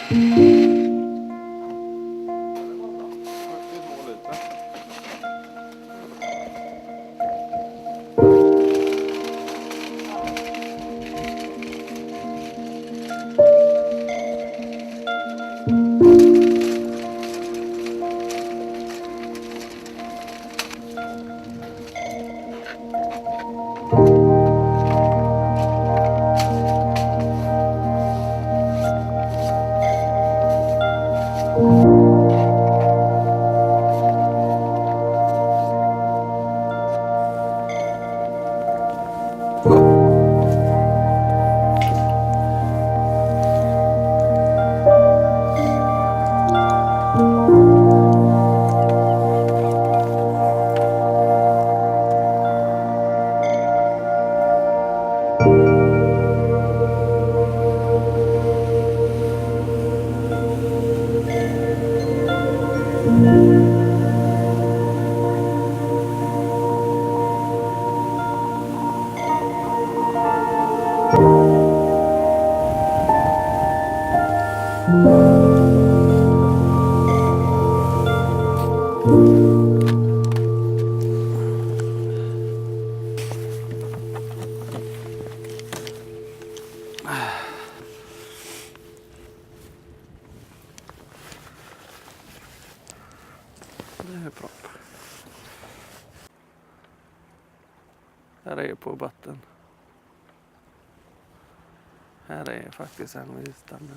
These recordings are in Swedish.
Det är propp. Här är på botten. Här är faktiskt en visdande.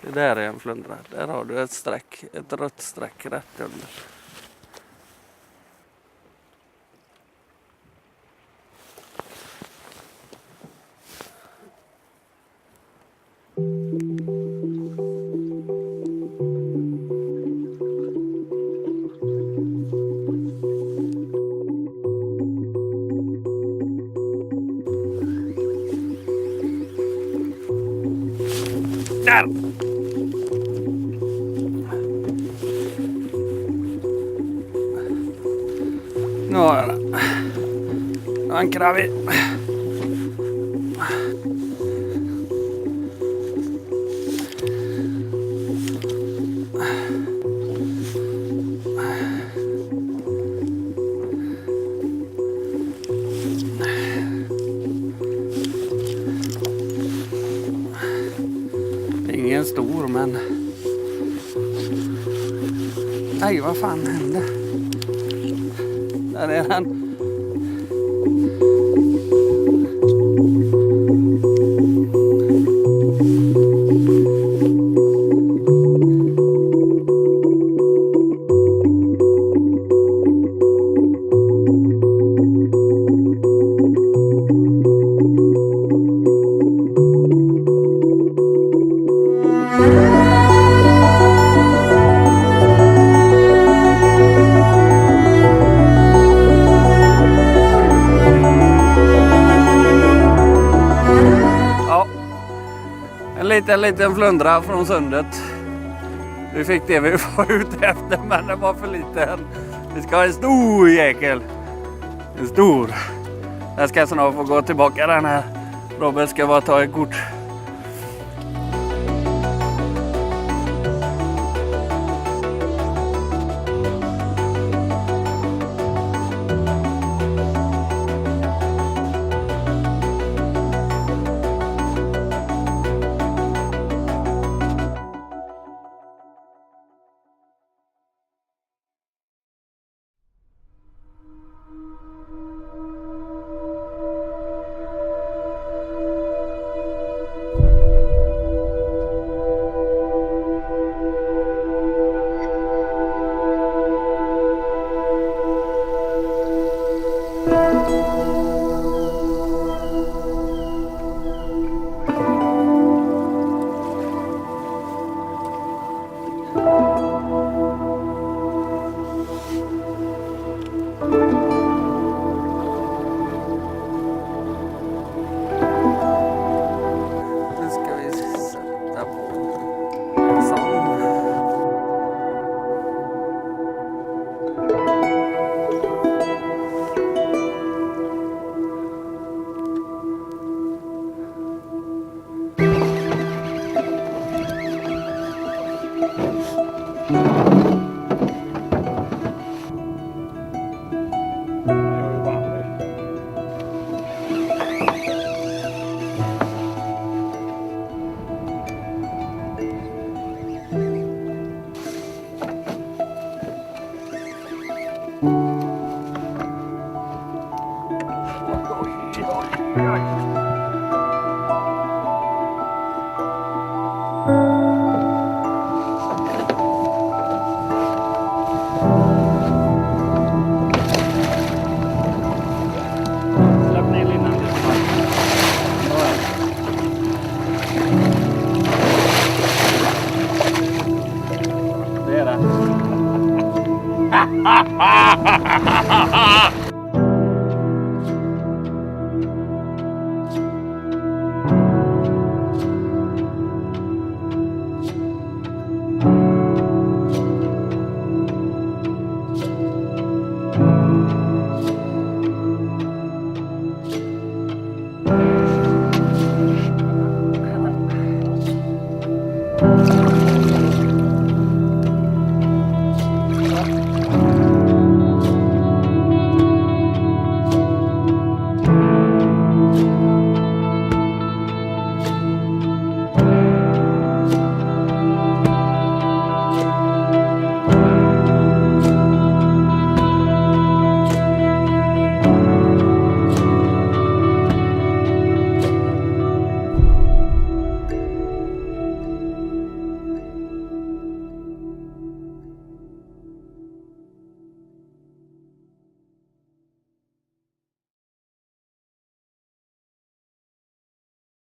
Det där är en flundra. Där har du ett streck, ett rött streck rätt under. Där! Nu har jag den. Nu ankrar vi. Ingen stor, men nej, vad fan hände? Där är den. En liten flundra från sundet. Vi fick det vi var ute efter, men det var för liten. Vi ska ha en stor jäkel. En stor. Jag ska snart få gå tillbaka den här. Robban ska bara ta ett kort.